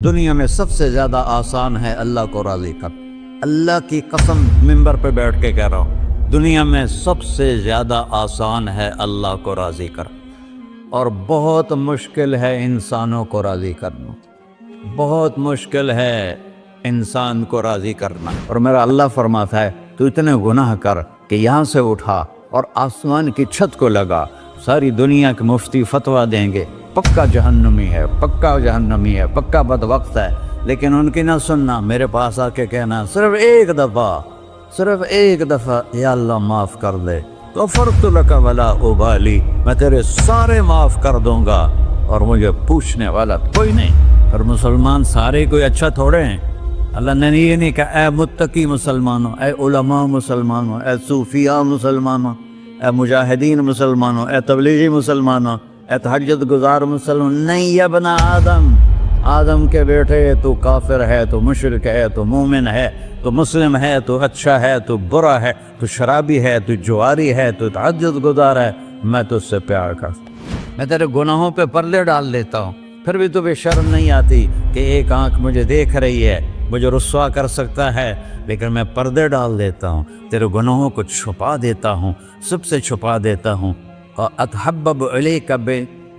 دنیا میں سب سے زیادہ آسان ہے اللہ کو راضی کر۔ اللہ کی قسم منبر پہ بیٹھ کے کہہ رہا ہوں، دنیا میں سب سے زیادہ آسان ہے اللہ کو راضی کر، اور بہت مشکل ہے انسانوں کو راضی کرنا، بہت مشکل ہے انسان کو راضی کرنا۔ اور میرا اللہ فرماتا ہے تو اتنے گناہ کر کہ یہاں سے اٹھا اور آسمان کی چھت کو لگا، ساری دنیا کے مفتی فتویٰ دیں گے پکا جہنمی ہے، پکا جہنمی ہے، پکا بدبخت ہے، لیکن ان کی نہ سننا، میرے پاس آ کے کہنا صرف ایک دفعہ یا اللہ معاف کر دے، غفرت لک ولا ابالی، میں تیرے سارے معاف کر دوں گا اور مجھے پوچھنے والا کوئی نہیں۔ اور مسلمان سارے کوئی اچھا تھوڑے ہیں، اللہ نے یہ نہیں کہا اے متقی مسلمانوں، اے علماء مسلمانوں، اے صوفیاء مسلمانوں، اے مجاہدین مسلمانوں، اے تبلیغی مسلمانوں، اے تہجد گزار مسلمان، نہیں یا ابن آدم کے بیٹے، تو کافر ہے، تو مشرک ہے، تو مومن ہے، تو مسلم ہے، تو اچھا ہے، تو برا ہے، تو شرابی ہے، تو جواری ہے، تو تہجد گزار ہے، میں تجھ سے پیار کرتا ہوں، میں تیرے گناہوں پہ پردے ڈال دیتا ہوں، پھر بھی تمہیں شرم نہیں آتی کہ ایک آنکھ مجھے دیکھ رہی ہے، مجھے رسوا کر سکتا ہے، لیکن میں پردے ڈال دیتا ہوں، تیرے گناہوں کو چھپا دیتا ہوں، سب سے چھپا دیتا ہوں۔ اتحبب الیک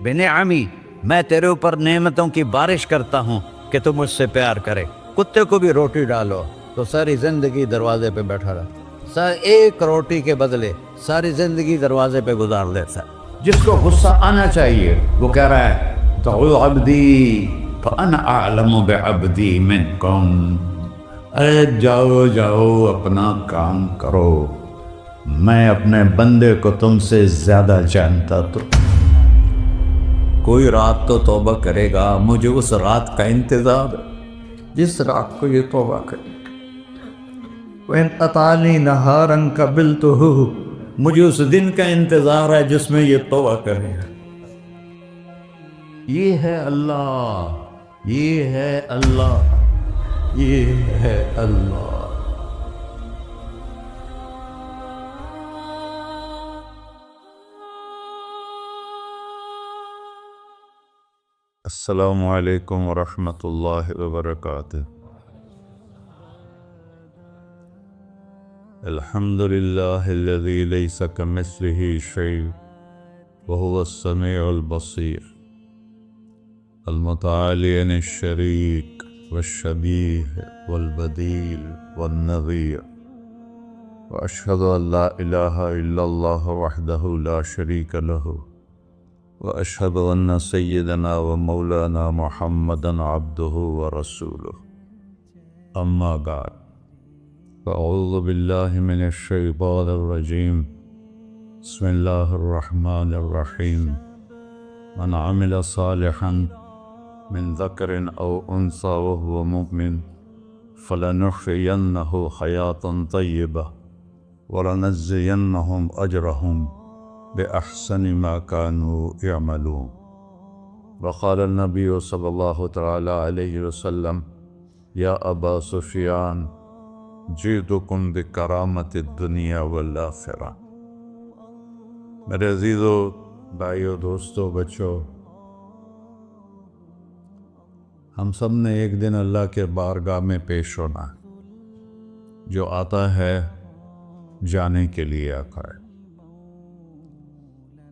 بنعمی، میں تیرے اوپر نعمتوں کی بارش کرتا ہوں کہ تم مجھ سے پیار کرے۔ کتے کو بھی روٹی ڈالو تو ساری زندگی دروازے پہ بیٹھا رہا، ایک روٹی کے بدلے ساری زندگی دروازے پہ گزار دیتا ہے۔ جس کو غصہ آنا چاہیے وہ کہہ رہا ہے تو عبدی فانا اعلم بعبدی منکم، اے جاؤ اپنا کام کرو، میں اپنے بندے کو تم سے زیادہ جانتا۔ تو کوئی رات تو توبہ کرے گا، مجھے اس رات کا انتظار ہے جس رات کو یہ توبہ کرے۔ وَإِنْ أَطَعَنِي نَهَارًا قَبِلْتُهُ، مجھے اس دن کا انتظار ہے جس میں یہ توبہ کرے گا۔ یہ ہے اللہ، یہ ہے اللہ، یہ ہے اللہ۔ السلام علیکم ورحمۃ اللہ وبرکاتہ۔ الحمد للہ الذی لیس کمثلہ شیء وہو السمیع البصیر، المتعالی عن الشریک والشبیہ والبدیل والنظیر، واشہد ان لا الہ الا اللہ وحدہ لا شریک لہ، واشہد ان سیدنا و مولانا محمدا عبدہ ورسولہ، اما بعد فاعوذ باللہ من الشیطان الرجیم، بسم اللہ الرحمن الرحیم، من عمل صالحا من ذکر او انثی وهو مؤمن فلنحیینہ حیاة طیبہ ولنجزینہم اجرہم بأحسن ما كانوا يعملون۔ وقال النبی صلی اللہ تعالی علیہ وسلم یا ابا سفیان جئتکم بکرامت الدنیا والآخرہ۔ میرے عزیزو، بھائیو، دوستو، بچو، ہم سب نے ایک دن اللہ کے بارگاہ میں پیش ہونا ہے۔ جو آتا ہے جانے کے لیے آتا ہے۔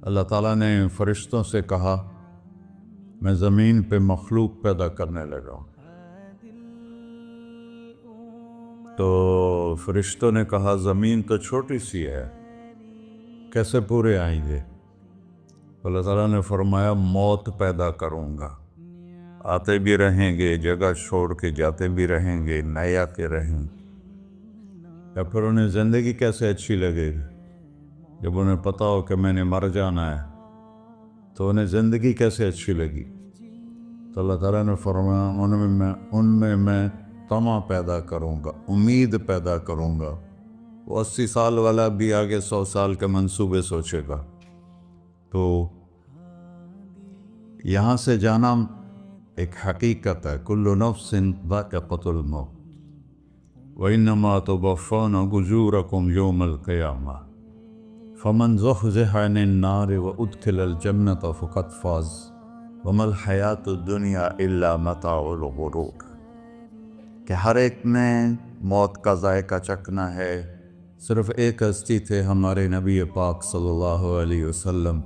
اللہ تعالیٰ نے فرشتوں سے کہا میں زمین پہ مخلوق پیدا کرنے لگا ہوں، تو فرشتوں نے کہا زمین تو چھوٹی سی ہے، کیسے پورے آئیں گے؟ اللہ تعالیٰ نے فرمایا موت پیدا کروں گا، آتے بھی رہیں گے، جگہ چھوڑ کے جاتے بھی رہیں گے، نئے آتے رہیں گے۔ یا پھر انہیں زندگی کیسے اچھی لگے گی؟ جب انہیں پتا ہو کہ میں نے مر جانا ہے تو انہیں زندگی کیسے اچھی لگی؟ تو اللہ تعالیٰ نے فرمایا ان میں میں طمع پیدا کروں گا، امید پیدا کروں گا۔ وہ 80 سال والا بھی آگے 100 سال کے منصوبے سوچے گا۔ تو یہاں سے جانا ایک حقیقت ہے، کل نفس ذائقۃ الموت وانما توفون اجورکم یوم القیامہ، فمن زحزح عن النار وادخل الجنة فقد فاز وما الحیات الدنیا الا متاع الغرور، کہ ہر ایک نے موت کا ذائقہ چکھنا ہے۔ صرف ایک ہستی تھے ہمارے نبی پاک صلی اللہ علیہ وسلم،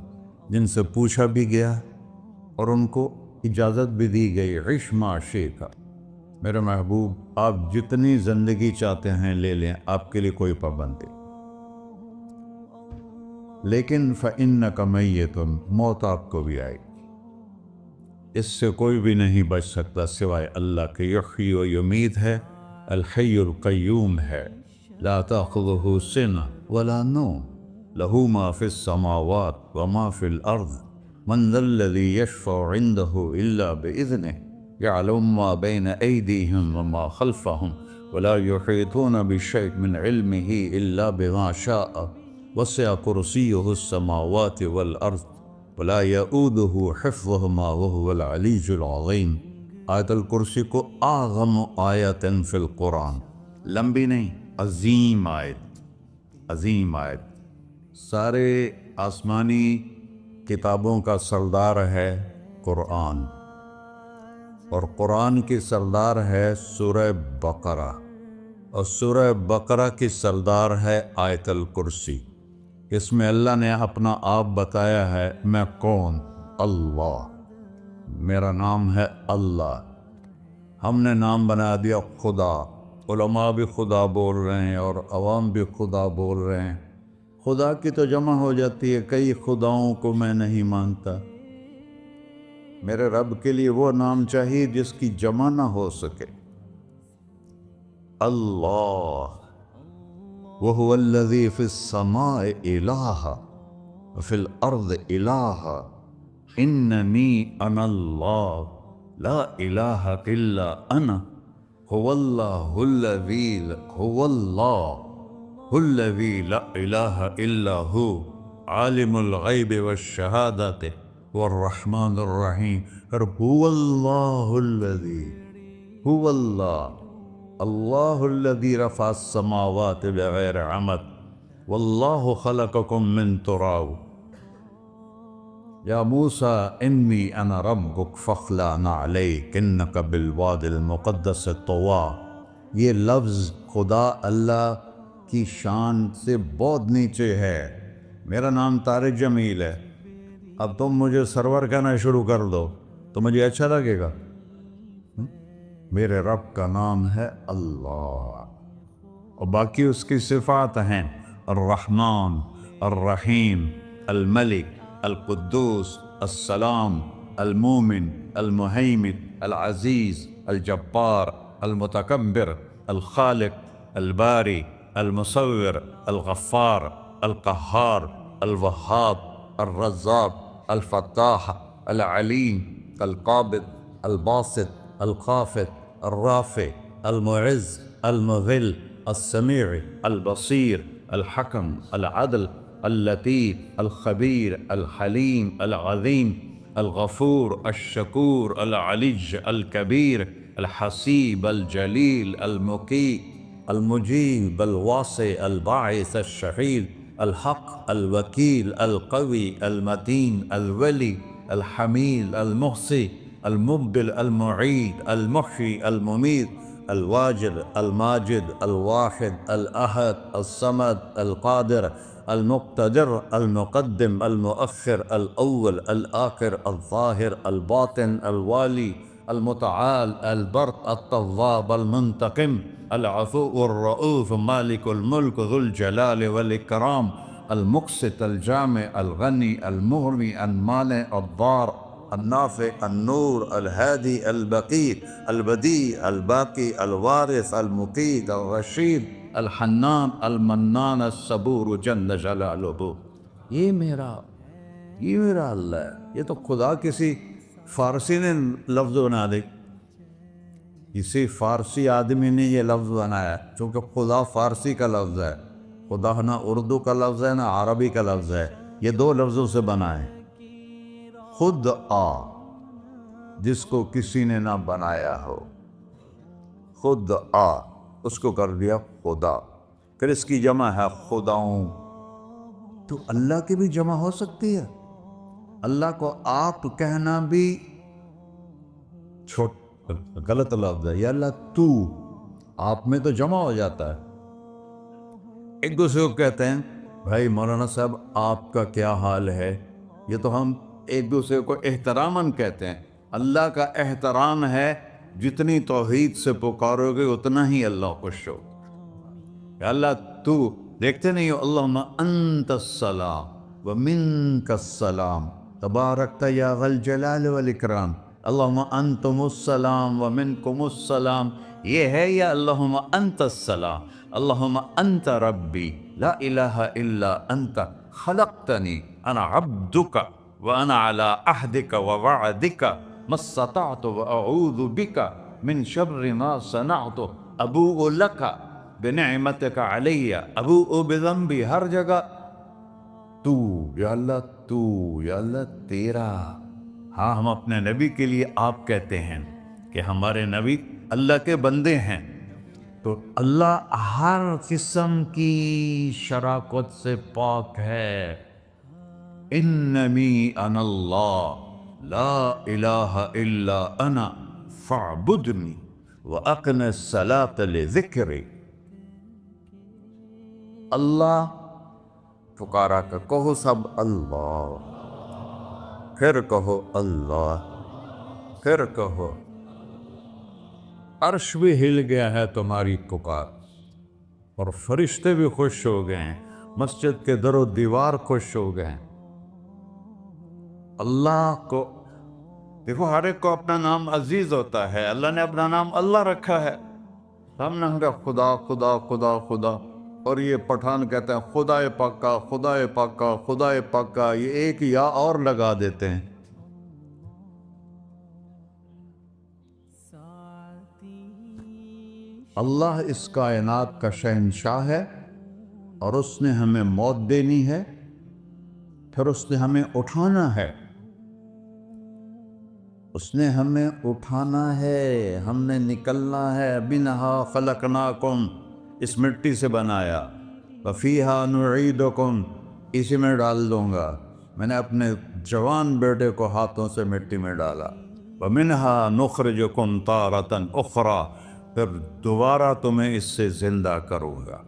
جن سے پوچھا بھی گیا اور ان کو اجازت بھی دی گئی، عش ما شئت، میرے محبوب آپ جتنی زندگی چاہتے ہیں لے لیں، آپ کے لیے کوئی پابندی، لیکن فإنک میت، موت آپ کو بھی آئے گی، اس سے کوئی بھی نہیں بچ سکتا سوائے اللہ کے۔ یحیی و یمیت ہے، الحی القیوم ہے، لا تأخذہ سنہ ولا نوم، لہ ما فی السماوات وما فی الارض، من ذا الذی یشفع عنده الا بإذنہ، يعلم ما بين أيديهم وما خلفهم ولا يحيطون بشيء من علمه إلا بما شاء، وسع كرسيه السماوات والأرض ولا يؤوده حفظهما وهو العلي العظيم۔ آیت الکرسی کو اعظم آیت فی القرآن، لمبی نہیں، عظیم آیت، عظیم آیت، سارے آسمانی کتابوں کا سردار ہے قرآن، اور قرآن کی سردار ہے سورہ بقرہ، اور سورہ بقرہ کی سردار ہے آیت الکرسی۔ اس میں اللہ نے اپنا آپ بتایا ہے، میں کون؟ اللہ، میرا نام ہے اللہ۔ ہم نے نام بنا دیا خدا، علماء بھی خدا بول رہے ہیں اور عوام بھی خدا بول رہے ہیں۔ خدا کی تو جمع ہو جاتی ہے، کئی خداؤں کو میں نہیں مانتا، میرے رب کے لیے وہ نام چاہیے جس کی جمع نہ ہو سکے۔ اللہ، وَهُوَ الَّذِي فِي السَّمَاءِ إِلَٰهًا وَفِي الْأَرْضِ إِلَٰهًا إِنَّنِي أَنَا اللَّهُ لَا إِلَٰهَ إِلَّا أَنَا هُوَ اللَّهُ الَّذِي لَا إِلَٰهَ إِلَّا هُوَ عَالِمُ الْغَيْبِ وَالشَّهَادَةِ والرحمن الرحیم۔ اور هو اللہ الذی، هو اللہ الذی رفع السماوات بغیر عمد واللہ خلقکم من تراب، یا موسیٰ انی انا ربک فاخلع نعلیک انک بالوادی المقدس طویٰ۔ یہ لفظ خدا اللہ کی شان سے بہت نیچے ہے۔ میرا نام طارق جمیل ہے، اب تم مجھے سرور کہنا شروع کر دو تو مجھے اچھا لگے گا؟ میرے رب کا نام ہے اللہ، اور باقی اس کی صفات ہیں الرحمن، الرحیم، الملک، القدوس، السلام، المومن، المہیمن، العزیز، الجبار، المتکبر، الخالق، الباری، المصور، الغفار، القہار، الوہاب، الرزاق، الفتاح، العلیم، القابض، الباسط، الخافض، الرافع، المعز، المذل، السمیع، البصیر، الحکم، العدل، اللطیف، الخبیر، الحلیم، العظیم، الغفور، الشکور، العلی، الکبیر، الحسیب، الجلیل، المقیت، المجیب، الواسع، الباعث، الشہید، الحق، الوکیل، القوی، المتین، الولی، الحمید، المحصی، المبدل، المعید، المحیی، الممیت، الواجد، الماجد، الواحد، الأحد، الصمد، القادر، المقتدر، المقدم، المؤخر، الأول، الآخر، الظاهر، الباطن، الوالي، المتعال، البر، التواب، المنتقم، العفو، الرؤوف، مالك الملك، ذو الجلال والإكرام، المقسط، الجامع، الغني، المغني، المانع، الضار، النافع، النور، الهادي، البقي، البديع، الباقي، الوارث، المقيت، الرشيد، الحنان، المنان، الصبور جل جلالہ۔ یہ میرا اللہ ہے۔ یہ تو خدا کسی فارسی نے لفظ بنا دی، کسی فارسی آدمی نے یہ لفظ بنایا، چونکہ خدا فارسی کا لفظ ہے، خدا نہ اردو کا لفظ ہے نہ عربی کا لفظ ہے، یہ دو لفظوں سے بنا ہے۔ خود آ، جس کو کسی نے نہ بنایا ہو، خود آ، اس کو کر دیا خدا، پھر اس کی جمع ہے خداؤں۔ تو اللہ کی بھی جمع ہو سکتی ہے، اللہ کو آپ کہنا بھی چھوٹ غلط لفظ ہے، یا اللہ تو، آپ میں تو جمع ہو جاتا ہے۔ ایک دوسرے کو کہتے ہیں بھائی مولانا صاحب آپ کا کیا حال ہے، یہ تو ہم ایک دوسرے کو احتراماً کہتے ہیں۔ اللہ کا احترام ہے جتنی توحید سے پکارو گے اتنا ہی اللہ خوش ہو۔ کہ اللہ تو، دیکھتے نہیں ہو اللہم انت السلام ومنک السلام تبارکت یا ذا الجلال والاکرام، اللہم انتم السلام ومنکم السلام، یہ ہے یا اللہم انت السلام، اللہم انت ربی لا الہ الا انت خلقتنی انا عبدک وانا علی عہدک ووعدک ما استطعت واعوذ بک من شر ما صنعت ابوء لک بنعمتک علی ابوء بذنبی، ہر جگہ تو، یا اللہ تو، یا اللہ تیرا۔ ہاں ہم اپنے نبی کے لیے آپ کہتے ہیں کہ ہمارے نبی اللہ کے بندے ہیں، تو اللہ ہر قسم کی شراکت سے پاک ہے۔ اننی انا اللہ لا الہ الا انا فاعبدنی واقم الصلاۃ لذکری۔ اللہ پکارا کر، کہو سب اللہ، پھر کہو اللہ، پھر کہو۔ عرش بھی ہل گیا ہے تمہاری پکار، اور فرشتے بھی خوش ہو گئے ہیں، مسجد کے در و دیوار خوش ہو گئے ہیں۔ اللہ کو دیکھو، ہر ایک کو اپنا نام عزیز ہوتا ہے، اللہ نے اپنا نام اللہ رکھا ہے۔ ہم نے کہا خدا خدا خدا خدا، اور یہ پٹھان کہتے ہیں خدا پاکا خدا پاکا خدا پاکا، یہ ایک یا اور لگا دیتے ہیں۔ اللہ اس کائنات کا شہنشاہ ہے، اور اس نے ہمیں موت دینی ہے، پھر اس نے ہمیں اٹھانا ہے، اس نے ہمیں اٹھانا ہے، ہم نے نکلنا ہے۔ منہا خلقناکم، اس مٹی سے بنایا، وفیہا نعیدکم، اسی میں ڈال دوں گا۔ میں نے اپنے جوان بیٹے کو ہاتھوں سے مٹی میں ڈالا۔ ومنہا نخرجکم تارۃ اخری، پھر دوبارہ تمہیں اس سے زندہ کروں گا۔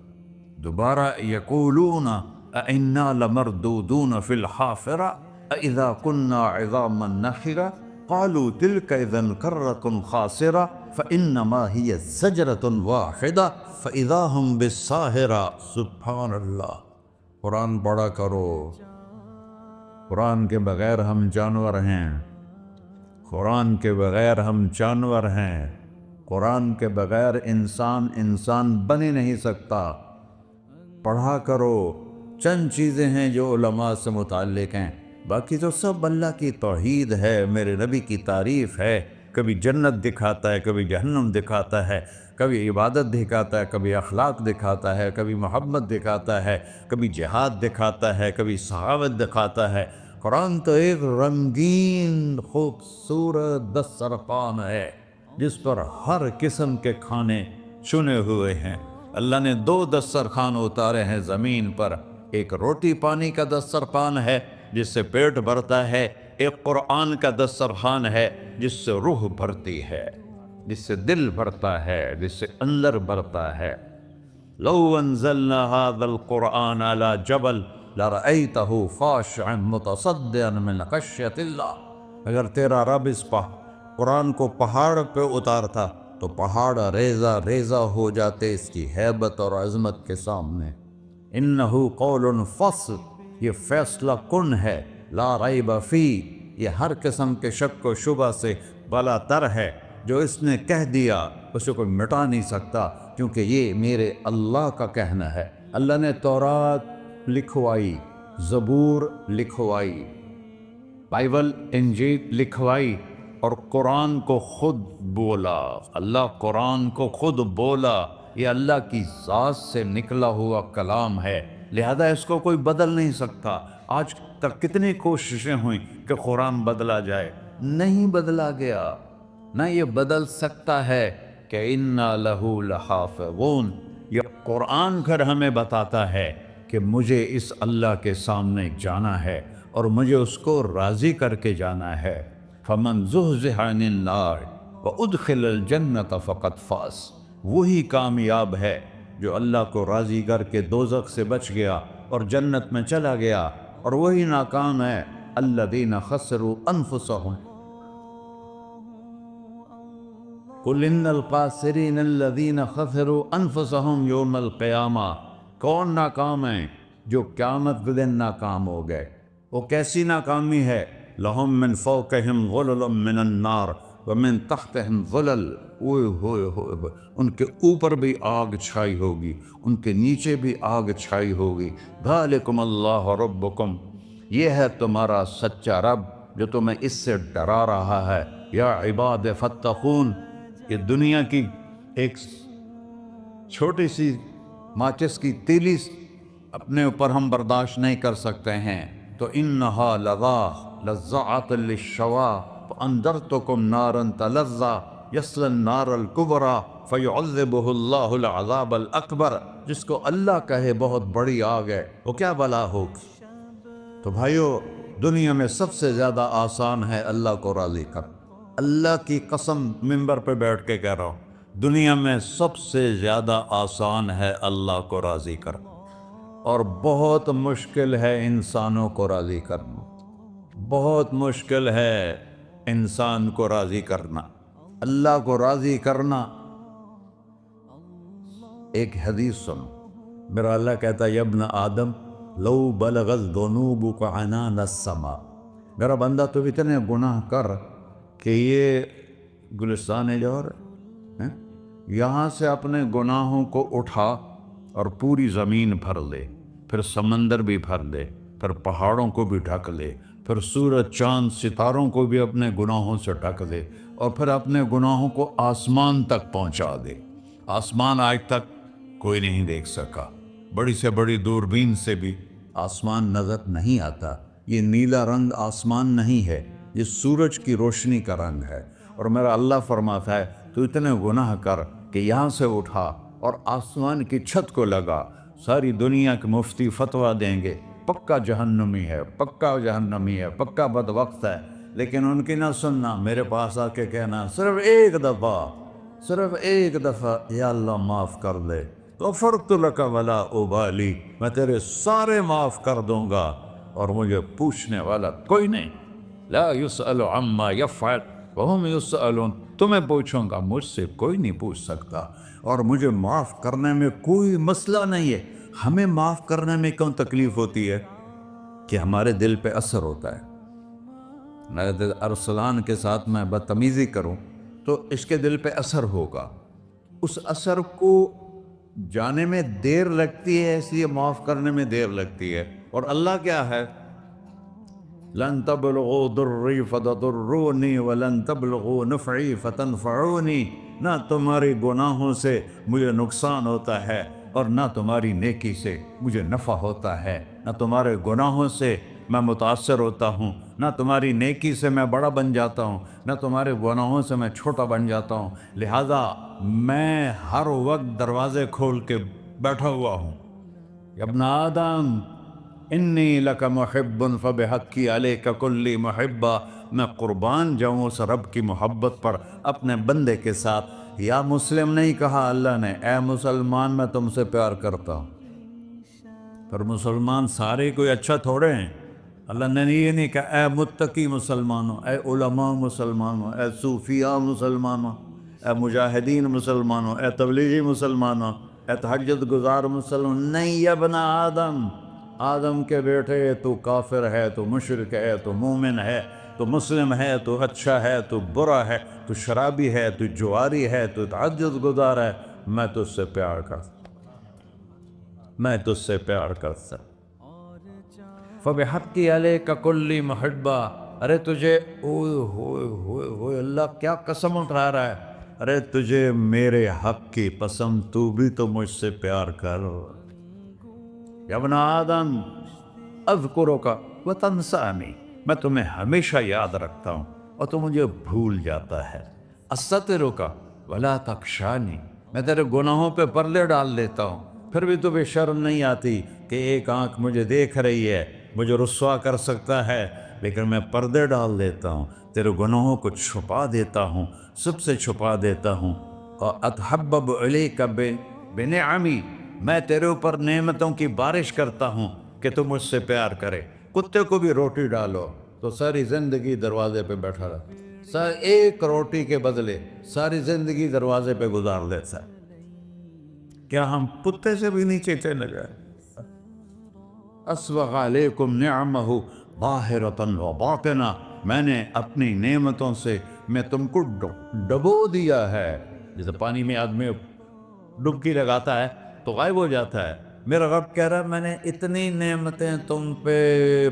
دوبارہ یقولون اَإِنَّا لَمَرْدُودُونَ فِي الْحَافِرَةِ أَإِذَا كُنَّا عِظَامًا نَخِرَةً قَالُوا تِلْكَ إِذًا كَرَّةٌ خَاسِرَةٌ فَإِنَّمَا هِيَ زَجْرَةٌ وَاحِدَةٌ فَإِذَا هُمْ بِالسَّاهِرَةِ۔ سبحان اللہ، قرآن پڑھا کرو۔ قرآن کے بغیر ہم جانور ہیں، قرآن کے بغیر ہم جانور ہیں، قرآن کے بغیر انسان بن ہی نہیں سکتا۔ پڑھا کرو۔ چند چیزیں ہیں جو علماء سے متعلق ہیں، باقی تو سب اللہ کی توحید ہے، میرے نبی کی تعریف ہے۔ کبھی جنت دکھاتا ہے، کبھی جہنم دکھاتا ہے، کبھی عبادت دکھاتا ہے، کبھی اخلاق دکھاتا ہے، کبھی محبت دکھاتا ہے، کبھی جہاد دکھاتا ہے، کبھی سخاوت دکھاتا ہے۔ قرآن تو ایک رنگین خوبصورت دسترخوان ہے جس پر ہر قسم کے کھانے چنے ہوئے ہیں۔ اللہ نے 2 دسترخوان اتارے ہیں زمین پر، ایک روٹی پانی کا دسترخوان ہے جس سے پیٹ بھرتا ہے، ایک قرآن کا دسترخوان ہے جس سے روح بھرتی ہے، جس سے دل بھرتا ہے، جس سے اندر بھرتا ہے۔ لو انزلنا هذا القرآن على جبل لرأيته خاشعا متصدعا من خشية اللہ، اگر تیرا رب اس قرآن کو پہاڑ پہ اتارتا تو پہاڑ ریزہ ریزہ ہو جاتے اس کی ہیبت اور عظمت کے سامنے۔ انہو قول فصل، یہ فیصلہ کن ہے، لا ریب فی، یہ ہر قسم کے شک و شبہ سے بلا تر ہے۔ جو اس نے کہہ دیا اسے کوئی مٹا نہیں سکتا، کیونکہ یہ میرے اللہ کا کہنا ہے۔ اللہ نے تورات لکھوائی، زبور لکھوائی، بائبل انجیل لکھوائی، اور قرآن کو خود بولا۔ اللہ قرآن کو خود بولا، یہ اللہ کی ذات سے نکلا ہوا کلام ہے، لہذا اس کو کوئی بدل نہیں سکتا۔ آج تک کتنی کوششیں ہوئیں کہ قرآن بدلا جائے، نہیں بدلا گیا، نہ یہ بدل سکتا ہے کہ اِنَّا لَهُ لَحَافِظُونَ۔ یہ قرآن پھر ہمیں بتاتا ہے کہ مجھے اس اللہ کے سامنے جانا ہے اور مجھے اس کو راضی کر کے جانا ہے۔ فَمَنْ زُحْزِحَ عَنِ النَّارِ وَأُدْخِلَ الْجَنَّةَ فَقَدْ فَازَ، وہی کامیاب ہے جو اللہ کو راضی کر کے دوزخ سے بچ گیا اور جنت میں چلا گیا، اور وہی ناکام ہے الَّذِينَ خَسِرُوا أَنفُسَهُمْ قُلْ إِنَّ الْخَاسِرِينَ الَّذِينَ خَسِرُوا أَنفُسَهُمْ يَوْمَ الْقِيَامَةِ، کون ناکام ہیں؟ جو قیامت کے دن ناکام ہو گئے۔ وہ کیسی ناکامی ہے؟ لَهُم مِّن فَوْقِهِمْ ظُلُلٌ مِّنَ النَّارِ وَمِن تَحْتِهِمْ ظُلَلٌ، اوئے ہوئے ہوئے، ان کے اوپر بھی آگ چھائی ہوگی، ان کے نیچے بھی آگ چھائی ہوگی۔ ذَلِكُمُ اللَّهُ رَبُّكُمْ، یہ ہے تمہارا سچا رب جو تمہیں اس سے ڈرا رہا ہے۔ یا عباد فاتقون، یہ دنیا کی ایک چھوٹی سی ماچس کی تیلی اپنے اوپر ہم برداشت نہیں کر سکتے ہیں، تو انہا لظیٰ لذعۃ للشوا فانذرتکم نارا تلظیٰ یصلی النار الکبریٰ فیعذبہ اللہ العذاب الاکبر، جس کو اللہ کہے بہت بڑی آگ ہے وہ کیا بلا ہوگی۔ تو بھائیو، دنیا میں سب سے زیادہ آسان ہے اللہ کو راضی کر، اللہ کی قسم منبر پہ بیٹھ کے کہہ رہا ہوں، دنیا میں سب سے زیادہ آسان ہے اللہ کو راضی کر، اور بہت مشکل ہے انسانوں کو راضی کرنا، بہت مشکل ہے انسان کو راضی کرنا۔ اللہ کو راضی کرنا، ایک حدیث سنو، میرا اللہ کہتا ہے یا ابن آدم لو بلغت ذنوبک عنان السماء، میرا بندہ تو اتنے گناہ کر کہ یہ گلستان جوہر ہے، یہاں سے اپنے گناہوں کو اٹھا اور پوری زمین بھر لے، پھر سمندر بھی بھر لے، پھر پہاڑوں کو بھی ڈھک لے، پھر سورج چاند ستاروں کو بھی اپنے گناہوں سے ڈھک دے، اور پھر اپنے گناہوں کو آسمان تک پہنچا دے۔ آسمان آج تک کوئی نہیں دیکھ سکا، بڑی سے بڑی دوربین سے بھی آسمان نظر نہیں آتا۔ یہ نیلا رنگ آسمان نہیں ہے، یہ سورج کی روشنی کا رنگ ہے۔ اور میرا اللہ فرماتا ہے تو اتنے گناہ کر کہ یہاں سے اٹھا اور آسمان کی چھت کو لگا، ساری دنیا کے مفتی فتویٰ دیں گے پکا جہنمی ہے، پکا جہنمی ہے، پکا بدبخت ہے، لیکن ان کی نہ سننا، میرے پاس آ کے کہنا صرف ایک دفعہ یا اللہ معاف کر دے، غفرت لک ولا ابالی، میں تیرے سارے معاف کر دوں گا اور مجھے پوچھنے والا کوئی نہیں۔ لا یسأل عما یفعل وہم یسألون، تمہیں پوچھوں گا، مجھ سے کوئی نہیں پوچھ سکتا، اور مجھے معاف کرنے میں کوئی مسئلہ نہیں ہے۔ ہمیں معاف کرنے میں کیوں تکلیف ہوتی ہے؟ کہ ہمارے دل پہ اثر ہوتا ہے۔ میں ارسلان کے ساتھ میں بدتمیزی کروں تو اس کے دل پہ اثر ہوگا، اس اثر کو جانے میں دیر لگتی ہے، اس لیے معاف کرنے میں دیر لگتی ہے۔ اور اللہ کیا ہے؟ لن تبلغوا ضری فتضرونی ولن تبلغوا نفعی فتنفعونی، نہ تمہاری گناہوں سے مجھے نقصان ہوتا ہے اور نہ تمہاری نیکی سے مجھے نفع ہوتا ہے، نہ تمہارے گناہوں سے میں متاثر ہوتا ہوں، نہ تمہاری نیکی سے میں بڑا بن جاتا ہوں، نہ تمہارے گناہوں سے میں چھوٹا بن جاتا ہوں، لہذا میں ہر وقت دروازے کھول کے بیٹھا ہوا ہوں۔ یا ابن آدم انی لک محب فبحقی علیک کلی محبہ، میں قربان جاؤں اس رب کی محبت پر اپنے بندے کے ساتھ۔ یا مسلم نہیں کہا اللہ نے، اے مسلمان میں تم سے پیار کرتا ہوں۔ پر مسلمان سارے کوئی اچھا تھوڑے ہیں، اللہ نے یہ نہیں کہا اے متقی مسلمانوں، اے علماء مسلمانوں، اے صوفیاء مسلمانوں، اے مجاہدین مسلمانوں، اے تبلیغی مسلمانوں، اے تہجد گزار مسلمان، نہیں یا ابن آدم، آدم کے بیٹے، تو کافر ہے، تو مشرک ہے، تو مومن ہے، تو مسلم ہے، تو اچھا ہے، تو برا ہے، تو شرابی ہے، تو جواری ہے، تو تہجد گزار ہے، میں تجھ سے پیار کرتا، میں تجھ سے پیار کرتا۔ فبحقی علیک کلی محبہ، ارے تجھے اوئے ہوئے ہوئے ہوئے، اللہ کیا قسم اٹھا رہا ہے، ارے تجھے میرے حق کی قسم، تو بھی تو مجھ سے پیار کر۔ یا ابن آدم اذکرک وتنسانی، میں تمہیں ہمیشہ یاد رکھتا ہوں اور تو مجھے بھول جاتا ہے۔ استترک ولا تخشانی، میں تیرے گناہوں پہ پردے ڈال دیتا ہوں، پھر بھی تمہیں شرم نہیں آتی کہ ایک آنکھ مجھے دیکھ رہی ہے، مجھے رسوا کر سکتا ہے، لیکن میں پردے ڈال دیتا ہوں تیرے گناہوں کو چھپا دیتا ہوں، سب سے چھپا دیتا ہوں. اور اتحبب الیک بنعمی، میں تیرے اوپر نعمتوں کی بارش کرتا ہوں کہ تم مجھ سے پیار کرے. کتے کو بھی روٹی ڈالو تو ساری زندگی دروازے پہ بیٹھا رہا، ایک روٹی کے بدلے ساری زندگی دروازے پہ گزار دیتا ہے. کیا ہم کتے سے بھی نیچے چلے گئے؟ اسبغ علیکم نعمہ ظاہرۃ و باطنہ، میں نے اپنی نعمتوں سے میں تم کو ڈبو دیا ہے. جیسے پانی میں آدمی ڈبکی لگاتا ہے تو غائب ہو جاتا ہے. میرا رب کہہ رہا ہے میں نے اتنی نعمتیں تم پہ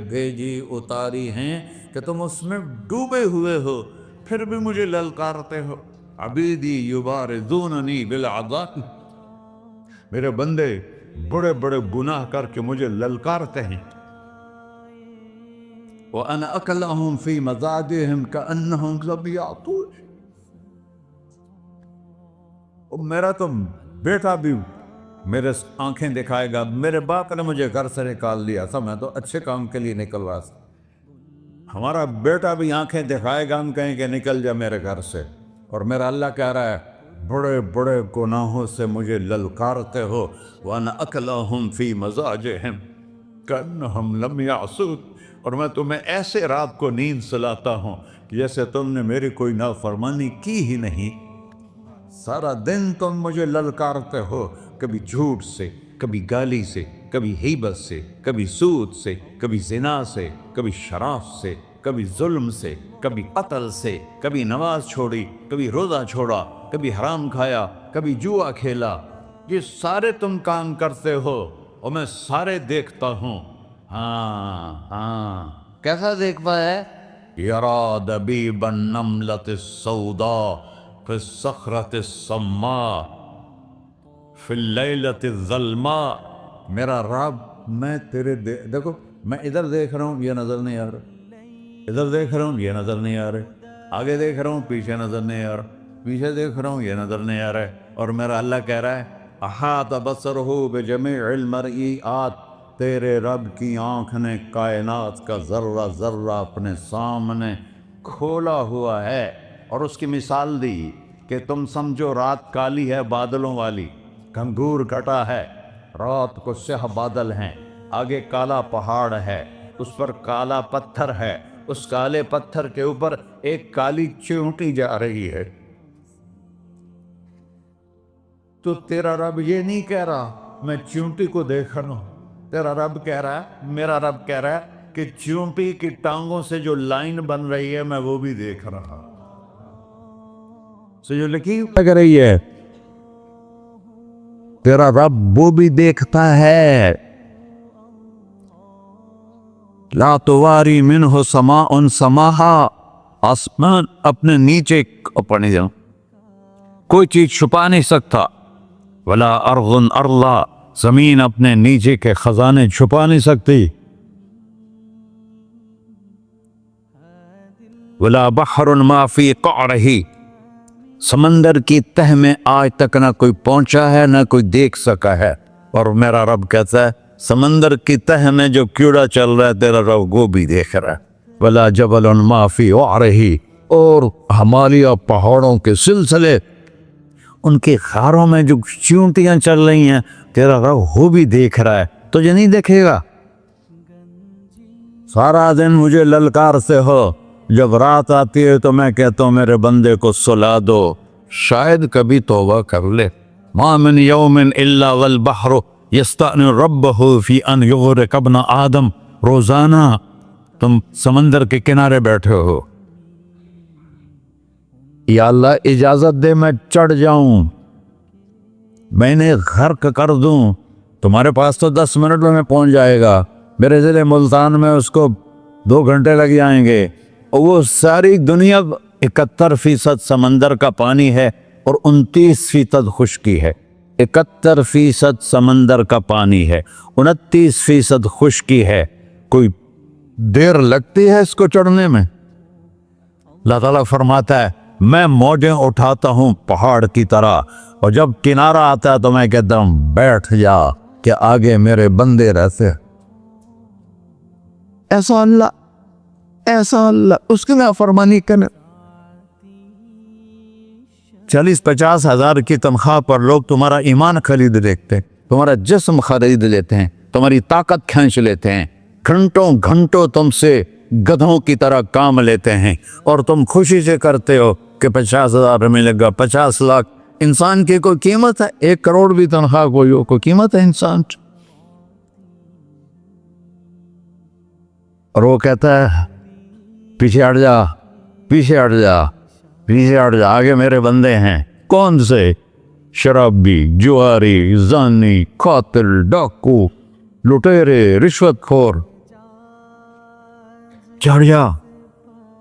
بھیجی اتاری ہیں کہ تم اس میں ڈوبے ہوئے ہو، پھر بھی مجھے للکارتے ہو. عبیدی یبارزوننی بالعذاب، میرے بندے بڑے بڑے گناہ کر کے مجھے للکارتے ہیں. وَأَنَا أَكْلَهُمْ فِي مَزَاجِهِمْ كَأَنَّهُمْ لَمْ يَعْطُونِ، میرا تو بیٹا بھی میرے آنکھیں دکھائے گا. میرے باپ نے مجھے گھر سے نکال دیا تھا، میں تو اچھے کام کے لیے نکل رہا تھا. ہمارا بیٹا بھی آنکھیں دکھائے گا، ہم کہیں کہ نکل جا میرے گھر سے. اور میرا اللہ کہہ رہا ہے بڑے بڑے گناہوں سے مجھے للکارتے ہو. وَأَنَا أَكْلَهُمْ فِي مَزَاجِهِمْ كَأَنَّهُمْ لَمْ يَعْصُونِ، اور میں تمہیں ایسے رات کو نیند سلاتا ہوں کہ جیسے تم نے میری کوئی نافرمانی کی ہی نہیں. سارا دن تم مجھے للکارتے ہو، کبھی جھوٹ سے، کبھی گالی سے، کبھی غیبت سے، کبھی سود سے، کبھی زنا سے، کبھی شراب سے، کبھی ظلم سے، کبھی قتل سے، کبھی نماز چھوڑی، کبھی روزہ چھوڑا، کبھی حرام کھایا، کبھی جوا کھیلا. یہ سارے تم کام کرتے ہو اور میں سارے دیکھتا ہوں. ہاں کیسا دیکھتا ہے؟ یرا دبیب النملۃ السوداء فی الصخرۃ الصماء فی اللیلۃ الظلماء. میرا رب میں تیرے دیکھو، میں ادھر دیکھ رہا ہوں یہ نظر نہیں آ رہا، ادھر دیکھ رہا ہوں یہ نظر نہیں آ رہا، آگے دیکھ رہا ہوں پیچھے نظر نہیں آ رہا، پیچھے دیکھ رہا ہوں یہ نظر نہیں آ رہا ہے. اور میرا اللہ کہہ رہا ہے احاط بصرہ بجمیع المرئیات، تیرے رب کی آنکھ نے کائنات کا ذرہ ذرہ اپنے سامنے کھولا ہوا ہے. اور اس کی مثال دی کہ تم سمجھو رات کالی ہے بادلوں والی، گھنگور گھٹا ہے، رات کو سیاہ بادل ہیں، آگے کالا پہاڑ ہے، اس پر کالا پتھر ہے، اس کالے پتھر کے اوپر ایک کالی چیونٹی جا رہی ہے. تو تیرا رب یہ نہیں کہہ رہا میں چیونٹی کو دیکھ رہا ہوں، تیرا رب کہہ رہا ہے، میرا رب کہہ رہا ہے کہ چیونٹی کی ٹانگوں سے جو لائن بن رہی ہے میں وہ بھی دیکھ رہا ہوں. جو لکیر لگ رہی ہے تیرا رب وہ بھی دیکھتا ہے. لا تواری منہ سماء سماہا، آسمان اپنے نیچے پڑھنے جاؤں کوئی چیز چھپا نہیں سکتا. ولا ارض ارضا، زمین اپنے نیچے کے خزانے چھپا نہیں سکتی. ولا بحر ما فی قعرہ، سمندر کی تہ میں آج تک نہ کوئی پہنچا ہے نہ کوئی دیکھ سکا ہے. اور میرا رب کہتا ہے سمندر کی تہ میں جو کیڑا چل رہا ہے تیرا رب وہ بھی دیکھ رہا ہے. ولا جبل ما فی وعرہ، اور ہمالیہ پہاڑوں کے سلسلے ان کے خاروں میں جو چیونٹیاں چل رہی ہیں تیرا رب وہ بھی دیکھ رہا ہے. تجھے نہیں دیکھے گا؟ سارا دن مجھے للکار سے ہو، جب رات آتی ہے تو میں کہتا ہوں میرے بندے کو سلا دو، شاید کبھی توبہ کر لے. ما من یوم الا والبحر یستأذن ربہ فی ان یغرق ابن آدم. روزانہ تم سمندر کے کنارے بیٹھے ہو، یا اللہ اجازت دے میں چڑھ جاؤں، میں نے غرق کر دوں. تمہارے پاس تو 10 منٹ میں پہنچ جائے گا، میرے ضلع ملتان میں اس کو 2 گھنٹے لگ جائیں گے. اور وہ ساری دنیا 71% سمندر کا پانی ہے اور 29% خشکی ہے. 71% سمندر کا پانی ہے، 29% خشکی ہے. کوئی دیر لگتی ہے اس کو چڑھنے میں؟ اللہ تعالیٰ فرماتا ہے میں موجیں اٹھاتا ہوں پہاڑ کی طرح، اور جب کنارہ آتا ہے تو میں کہتا ہوں بیٹھ جا کہ آگے میرے بندے رہتے. ایسا اللہ ایسا اللہ اس کی نافرمانی کرنا. 40-50 ہزار کی تنخواہ پر لوگ تمہارا ایمان خرید لیتے ہیں, تمہارا جسم خرید لیتے ہیں, تمہاری طاقت کھینچ لیتے ہیں, گھنٹوں گھنٹوں تم سے گدھوں کی طرح کام لیتے ہیں, اور تم خوشی سے کرتے ہو کہ 50,000 ملے گا, 50 لاکھ. انسان کی کوئی قیمت ہے؟ 1 کروڑ بھی تنخواہ کوئی قیمت ہے انسان؟ اور وہ کہتا ہے پیچھے ہٹ جا, پیچھے ہٹ جا, پیچھے ہٹ جا, آگے میرے بندے ہیں. کون سے؟ شرابی, جواری, زانی, قاتل, ڈاکو, لٹیرے, رشوت خور. چڑھ جا.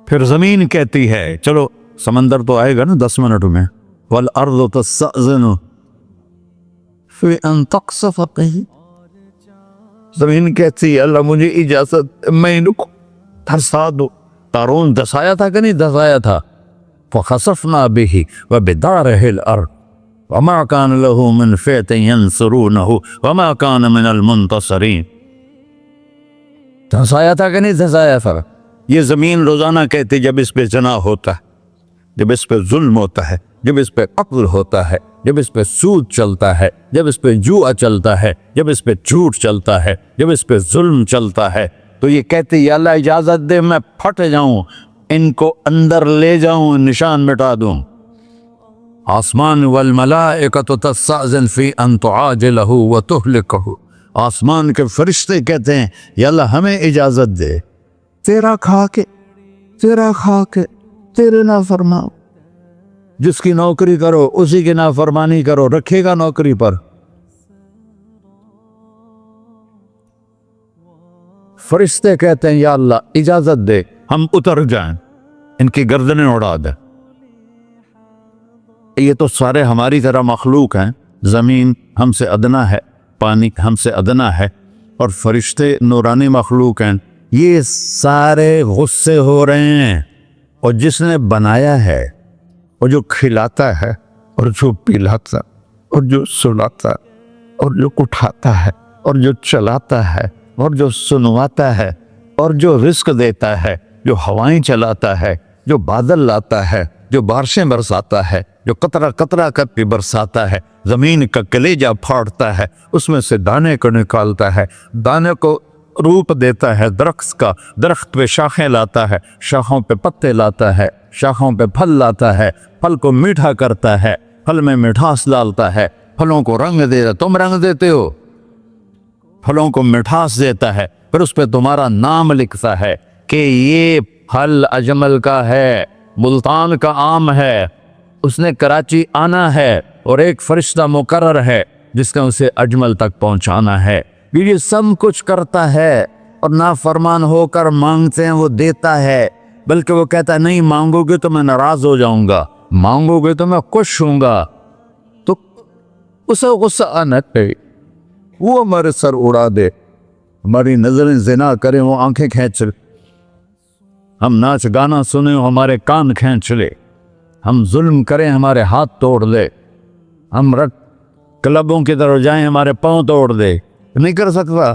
پھر زمین کہتی ہے چلو سمندر تو آئے گا نا 10 منٹ میں. والارض تستأذن فی ان تقصف قیل. زمین کہتی ہے اللہ مجھے اجازت, میں ان کو دھسا دو. قارون دھسایا تھا کہ نہیں دھسایا تھا؟ فخسفنا به وبداره الارض وما كان له من فئة ينصرونه وما كان من المنتصرين. دھسایا تھا کہ نہیں دھسایا تھا؟ یہ زمین روزانہ کہتی جب اس پہ زنا ہوتا ہے, جب اس پہ ظلم ہوتا ہے, جب اس پہ قتل ہوتا ہے, جب اس پہ سود چلتا ہے, جب اس پہ جوا چلتا ہے, جب اس پہ جھوٹ چلتا ہے, جب اس پہ ظلم چلتا ہے, تو یہ کہتے یا اللہ اجازت دے میں پھٹ جاؤں, ان کو اندر لے جاؤں, نشان مٹا دوں. آسمان والملائکۃ تستأذن فی ان تعاجلہ وتہلکہ. آسمان کے فرشتے کہتے ہیں یا اللہ ہمیں اجازت دے, تیرا کھا کے تیرے نافرمان. جس کی نوکری کرو اسی کی نافرمانی کرو, رکھے گا نوکری پر. فرشتے کہتے ہیں یا اللہ اجازت دے ہم اتر جائیں, ان کی گردنیں اڑا دے. یہ تو سارے ہماری طرح مخلوق ہیں. زمین ہم سے ادنا ہے, پانی ہم سے ادنا ہے, اور فرشتے نورانی مخلوق ہیں. یہ سارے غصے ہو رہے ہیں, اور جس نے بنایا ہے, اور جو کھلاتا ہے, اور جو پلاتا, اور جو سلاتا, اور جو اٹھاتا ہے, اور جو چلاتا ہے, اور جو سنواتا ہے, اور جو رزق دیتا ہے, جو ہوائیں چلاتا ہے, جو بادل لاتا ہے, جو بارشیں برساتا ہے, جو قطرہ قطرہ کر کے برساتا ہے, زمین کا کلیجہ پھاڑتا ہے, اس میں سے دانے کو نکالتا ہے, دانے کو روپ دیتا ہے درخت کا, درخت پہ شاخیں لاتا ہے, شاخوں پہ پتے لاتا ہے, شاخوں پہ پھل لاتا ہے, پھل کو میٹھا کرتا ہے, پھل میں مٹھاس ڈالتا ہے, پھلوں کو رنگ دیتا. تم رنگ دیتے ہو, پھلوں کو مٹھاس دیتا ہے, پھر اس پہ تمہارا نام لکھتا ہے کہ یہ پھل اجمل کا ہے, ملتان کا آم ہے, اس نے کراچی آنا ہے, اور ایک فرشتہ مقرر ہے جس نے اسے اجمل تک پہنچانا ہے. یہ سب کچھ کرتا ہے, اور نافرمان ہو کر مانگتے ہیں وہ دیتا ہے, بلکہ وہ کہتا ہے نہیں مانگو گے تو میں ناراض ہو جاؤں گا, مانگو گے تو میں خوش ہوں گا. تو اسے غصہ آنا چاہیے, وہ ہمارے سر اڑا دے, ہماری نظریں زنا کریں وہ آنکھیں کھینچ لے, ہم ناچ گانا سنیں ہمارے کان کھینچ لے, ہم ظلم کریں ہمارے ہاتھ توڑ دے, ہم رٹ کلبوں کی طرف جائیں ہمارے پاؤں توڑ دے. نہیں کر سکتا.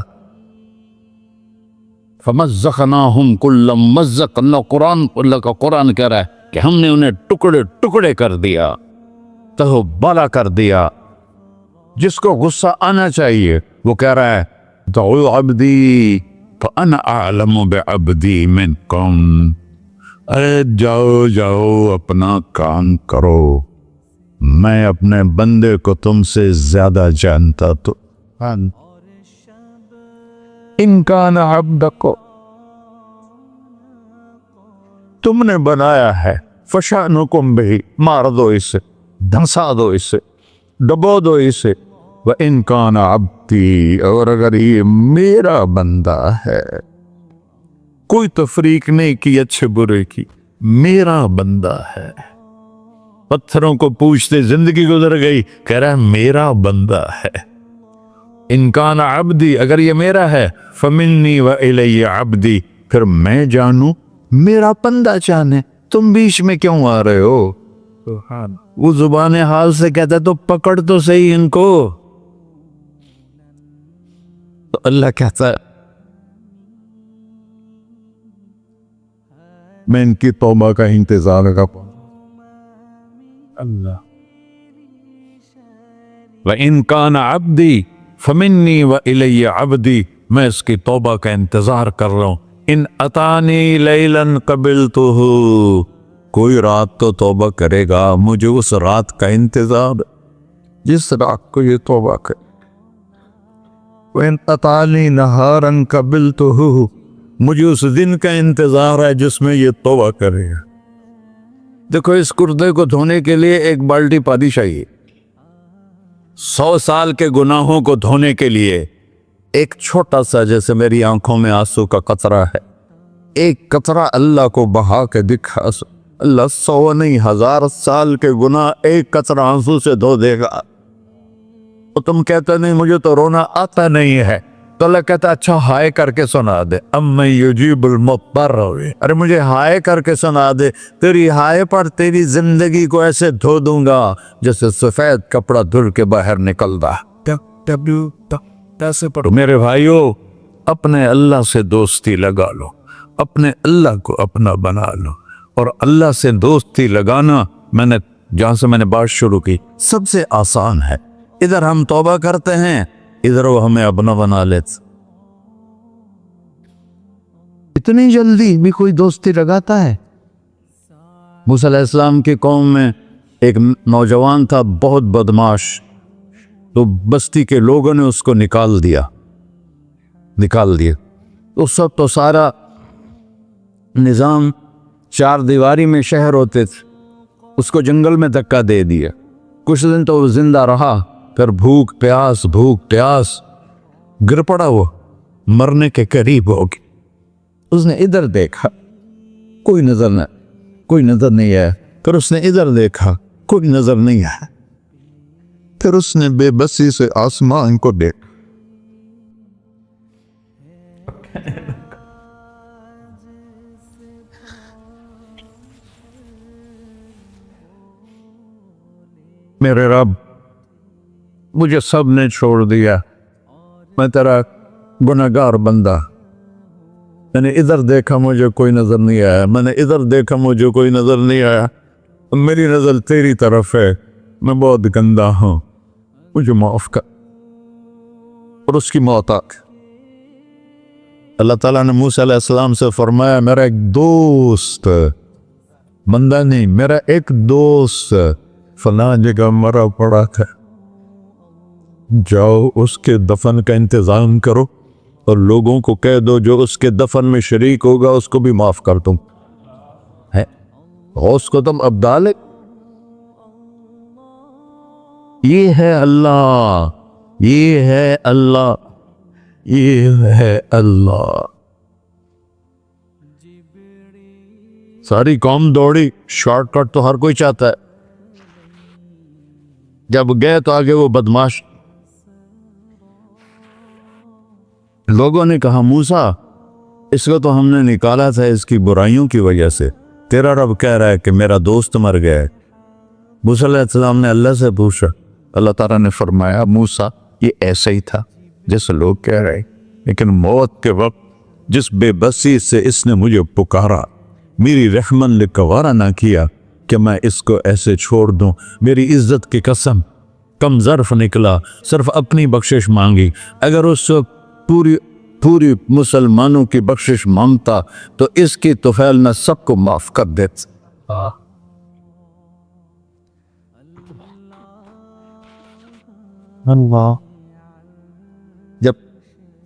فمزقناہم کل ممزق. اللہ کا قرآن کہہ رہا ہے کہ ہم نے انہیں ٹکڑے ٹکڑے کر دیا, تہو بالا کر دیا. جس کو غصہ آنا چاہیے وہ کہہ رہا ہے دعو عبدی فانا اعلم بعبدی منکم. ارے جاؤ جاؤ اپنا کام کرو, میں اپنے بندے کو تم سے زیادہ جانتا. تو ان کان عبدک, تم نے بنایا ہے, فشانکم بہی, مار دو اسے, دھنسا دو اسے, ڈبو دو اسے. وَإِن كَانَ عَبْدِي, اور اگر یہ میرا بندہ ہے, کوئی تفریق نہیں کی اچھے برے کی, میرا بندہ ہے. پتھروں کو پوچھتے زندگی گزر گئی, کہہ رہا ہے میرا بندہ ہے. ان کان عبدی, اگر یہ میرا ہے, فمنی والی عبدی, پھر میں جانوں میرا بندہ جانے, تم بیچ میں کیوں آ رہے ہو؟ وہ زبان حال سے کہتا ہے تو پکڑ تو صحیح ان کو. تو اللہ کہتا ہے میں ان کی توبہ کا انتظار کروں. اللہ وَإِن كَانَ عَبْدِي فَمِنِّي وَإِلَيَّ عَبْدِي، میں اس کی توبہ کا انتظار کر رہا ہوں. ان اتانی لیلاً قبلتہ، کوئی رات تو توبہ کرے گا، مجھے اس رات کا انتظار جس رات کو یہ توبہ کرے. وَإِنْ أَطَانِي نَهَارًا قَبِلْتُهُ، مجھے اس دن کا انتظار ہے جس میں یہ توبہ کرے گا. دیکھو اس کردے کو دھونے کے لیے ایک بالٹی پانی چاہیے. 100 سال کے گناہوں کو دھونے کے لیے ایک چھوٹا سا، جیسے میری آنکھوں میں آنسو کا قطرہ ہے، ایک قطرہ اللہ کو بہا کے دکھا، اللہ 100 نہیں 1000 سال کے گناہ ایک قطرہ آنسو سے دھو دے گا. تو تم کہتے نہیں مجھے تو رونا آتا نہیں ہے، تو اللہ کہتا اچھا ہائے کر کے سنا دے. اَمَّن يُجِيبُ الْمُضْطَرَّ، ارے مجھے ہائے کر کے سنا دے، تیری ہائے پر تیری زندگی کو ایسے دھو دوں گا جیسے سفید کپڑا دھل کے باہر نکلتا. میرے بھائیو، اپنے اللہ سے دوستی لگا لو، اپنے اللہ کو اپنا بنا لو. اور اللہ سے دوستی لگانا، جہاں سے میں نے بات شروع کی، سب سے آسان ہے. ادھر ہم توبہ کرتے ہیں، ادھر وہ ہمیں اپنا بنا لیتے. اتنی جلدی بھی کوئی دوستی لگاتا ہے؟ موسیٰ علیہ السلام کی قوم میں ایک نوجوان تھا بہت بدماش، تو بستی کے لوگوں نے اس کو نکال دیا. اس وقت تو سارا نظام 4 دیواری میں شہر ہوتے تھے، اس کو جنگل میں دھکا دے دیا. کچھ دن تو وہ زندہ رہا، پھر بھوک پیاس گر پڑا، وہ مرنے کے قریب ہو گیا. اس نے ادھر دیکھا، کوئی نظر نہیں آیا. پھر اس نے ادھر دیکھا، کوئی نظر نہیں آیا. پھر اس نے بے بسی سے آسمان کو دیکھا. میرے رب، مجھے سب نے چھوڑ دیا، میں تیرا گناہگار بندہ. میں نے ادھر دیکھا مجھے کوئی نظر نہیں آیا، میں نے ادھر دیکھا مجھے کوئی نظر نہیں آیا. میری نظر تیری طرف ہے، میں بہت گندا ہوں، مجھے معاف کر. اور اس کی موت آ گئی. اللہ تعالیٰ نے موسیٰ علیہ السلام سے فرمایا میرا ایک دوست، بندہ نہیں، میرا ایک دوست فلاں جگہ مرا پڑا تھا، جاؤ اس کے دفن کا انتظام کرو اور لوگوں کو کہہ دو جو اس کے دفن میں شریک ہوگا اس کو بھی معاف کر دوں. غوث کو تم ابدال. یہ ہے اللہ، یہ ہے اللہ، یہ ہے اللہ. ساری قوم دوڑی، شارٹ کٹ تو ہر کوئی چاہتا ہے. جب گئے تو آگے وہ بدماش. لوگوں نے کہا موسیٰ اس کو تو ہم نے نکالا تھا اس کی برائیوں کی وجہ سے، تیرا رب کہہ رہا ہے کہ میرا دوست مر گیا ہے. موسیٰ علیہ السلام نے اللہ سے پوچھا، اللہ تعالیٰ نے فرمایا موسیٰ یہ ایسا ہی تھا جیسے لوگ کہہ رہے، لیکن موت کے وقت جس بے بسی سے اس نے مجھے پکارا، میری رحمن نے گوارا نہ کیا کہ میں اس کو ایسے چھوڑ دوں. میری عزت کی قسم، کم ظرف نکلا، صرف اپنی بخشش مانگی. اگر اس پوری مسلمانوں کی بخشش مانگتا تو اس کی طفیل نہ سب کو معاف کر دیتا. اللہ جب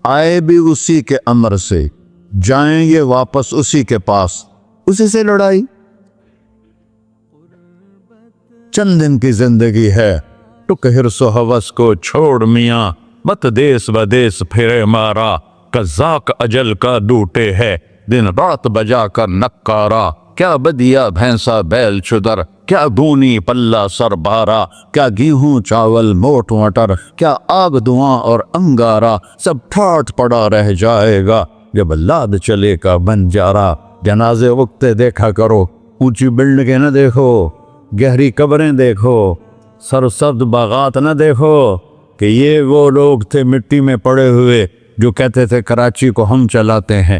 آئے بھی اسی کے امر سے، جائیں گے واپس اسی کے پاس، اسی سے لڑائی. چند دن کی زندگی ہے، ٹک حرص و ہوس کو چھوڑ میاں، مت دیس بدیس پھرے مارا. قزاق اجل کا ڈوٹے ہے، دن رات بجا کر نکارا. کیا بدیا بھینسا بیل چدر، کیا گونی پلہ سر بارا. کیا گیہوں چاول موٹ مٹر، کیا آگ دھواں اور انگارا. سب ٹھاٹ پڑا رہ جائے گا جب لاد چلے کا بنجارا. جنازے اگتے دیکھا کرو، اونچی بلڈنگیں نہ دیکھو، گہری قبریں دیکھو، سرسبز باغات نہ دیکھو کہ یہ وہ لوگ تھے مٹی میں پڑے ہوئے جو کہتے تھے کراچی کو ہم چلاتے ہیں.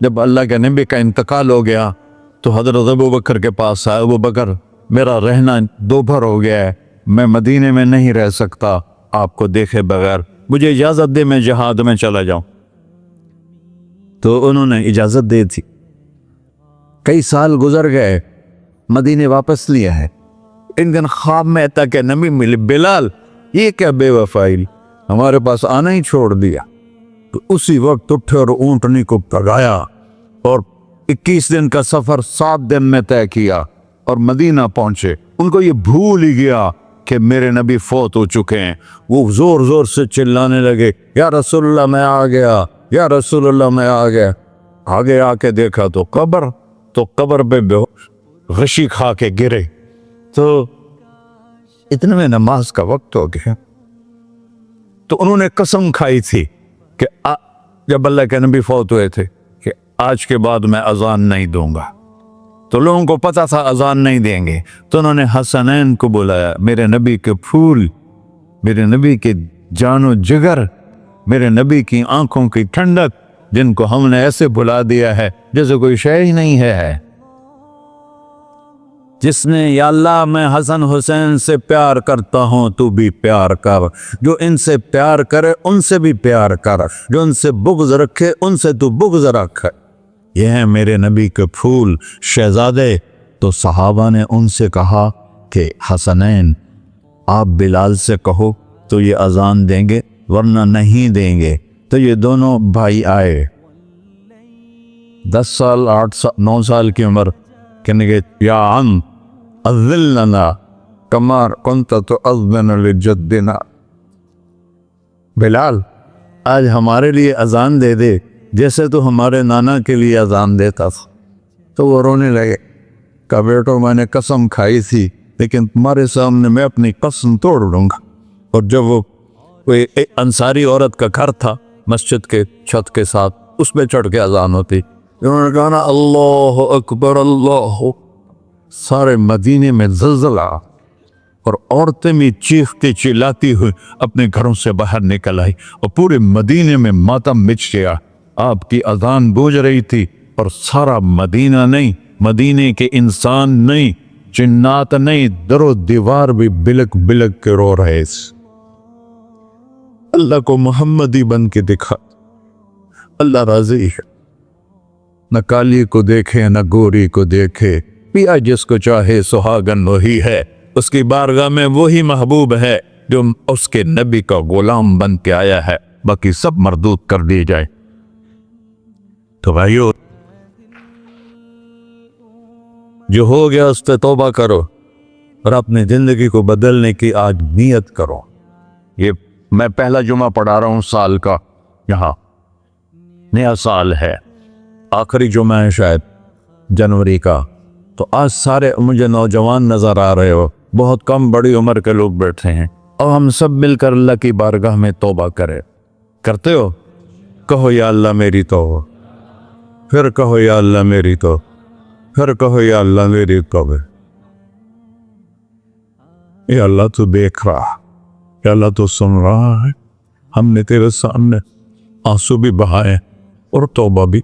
جب اللہ کے نبی کا انتقال ہو گیا تو حضرت ابو بکر کے پاس آیا، ابو بکر میرا رہنا دوپہر ہو گیا ہے، میں مدینے میں نہیں رہ سکتا آپ کو دیکھے بغیر، مجھے اجازت دے میں جہاد میں چلا جاؤں۔ تو انہوں نے اجازت دے تھی۔ کئی سال گزر گئے، مدینے واپس لیا ہے۔ ایک دن خواب میں تک نبی ملے، بلال یہ کیا بے وفائی، ہمارے پاس آنا ہی چھوڑ دیا۔ تو اسی وقت اٹھے اور اونٹنی کو پگایا اور 21 دن کا سفر 7 دن میں طے کیا اور مدینہ پہنچے۔ ان کو یہ بھول ہی گیا کہ میرے نبی فوت ہو چکے ہیں۔ وہ زور زور سے چلانے لگے، یا رسول اللہ میں آ گیا، یا رسول اللہ میں آ گیا۔ آگے آ کے دیکھا تو قبر پہ غشی کھا کے گرے۔ تو اتنے میں نماز کا وقت ہو گیا۔ تو انہوں نے قسم کھائی تھی کہ جب اللہ کے نبی فوت ہوئے تھے کہ آج کے بعد میں اذان نہیں دوں گا۔ تو لوگوں کو پتا تھا اذان نہیں دیں گے، تو انہوں نے حسنین کو بلایا، میرے نبی کے پھول، میرے نبی کے جان و جگر، میرے نبی کی آنکھوں کی ٹھنڈک، جن کو ہم نے ایسے بلا دیا ہے جیسے کوئی شے ہی نہیں ہے۔ جس نے یا اللہ میں حسن حسین سے پیار کرتا ہوں تو بھی پیار کر، جو ان سے پیار کرے ان سے بھی پیار کر، جو ان سے بغض رکھے ان سے تو بغض رکھ۔ یہ ہیں میرے نبی کے پھول شہزادے۔ تو صحابہ نے ان سے کہا کہ حسنین آپ بلال سے کہو تو یہ اذان دیں گے، ورنہ نہیں دیں گے۔ تو یہ دونوں بھائی آئے، 10 سال 8 سال 9 سال کی عمر، کہنے گے یا عم اذن لنا کما کنت تؤذن لجدنا، بلال آج ہمارے لیے اذان دے دے جیسے تو ہمارے نانا کے لیے اذان دیتا تھا۔ تو وہ رونے لگے، کہا بیٹو میں نے قسم کھائی تھی لیکن تمہارے سامنے میں اپنی قسم توڑ لوں گا۔ اور جب وہ کوئی انصاری عورت کا گھر تھا مسجد کے چھت کے ساتھ، اس پہ چڑھ کے اذان ہوتی، انہوں نے کہا نا اللہ اکبر اللہ، سارے مدینے میں زلزلہ، اور عورتیں بھی چیختی چلاتی ہوئی اپنے گھروں سے باہر نکل آئی، اور پورے مدینے میں ماتم مچ گیا۔ آپ کی اذان گونج رہی تھی اور سارا مدینہ نہیں، مدینے کے انسان نہیں، جنات نہیں، در و دیوار بھی بلک بلک کے رو رہے۔ اللہ کو محمدی بن کے دکھا، اللہ راضی ہے، نہ کالی کو دیکھے نہ گوری کو دیکھے، پیا جس کو چاہے سہاگن وہی ہے، اس کی بارگاہ میں وہی محبوب ہے جو اس کے نبی کا غلام بن کے آیا ہے، باقی سب مردود کر دی جائے۔ تو بھائیو جو ہو گیا اس پہ توبہ کرو اور اپنی زندگی کو بدلنے کی آج نیت کرو۔ یہ میں پہلا جمعہ پڑھا رہا ہوں سال کا، یہاں نیا سال ہے، آخری جمعہ ہے شاید جنوری کا۔ تو آج سارے مجھے نوجوان نظر آ رہے ہو، بہت کم بڑی عمر کے لوگ بیٹھے ہیں، اور ہم سب مل کر اللہ کی بارگاہ میں توبہ کرتے ہو؟ کہو یا اللہ میری توبہ، پھر کہو یا اللہ میری توبہ، پھر کہو یا اللہ میری توبہ۔ یا اللہ تو دیکھ رہا، یا اللہ تو سن رہا ہے، ہم نے تیرے سامنے آنسو بھی بہائے اور توبہ بھی،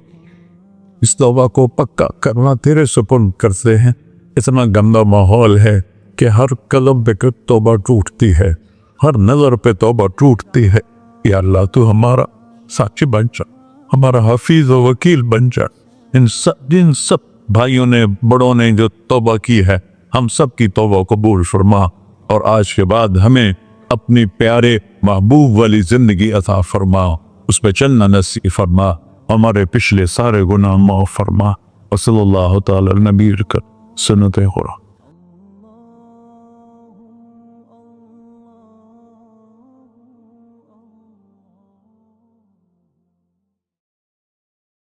اس توبہ کو پکا کرنا تیرے سپرد کرتے ہیں۔ اتنا گندا ماحول ہے کہ ہر قلب پہ توبہ ٹوٹتی ہے، ہر نظر پہ توبہ ٹوٹتی ہے۔ یا اللہ تو ہمارا ساتھی بن جا، ہمارا حفیظ و وکیل بن جا۔ جن سب بھائیوں نے بڑوں نے جو توبہ کی ہے، ہم سب کی توبہ قبول فرما، اور آج کے بعد ہمیں اپنی پیارے محبوب والی زندگی عطا فرما، اس پہ چلنا نصیب فرما، ہمارے پچھلے سارے گناہ معاف فرما۔ وصلی اللہ تعالی نبی کر سنت خورا۔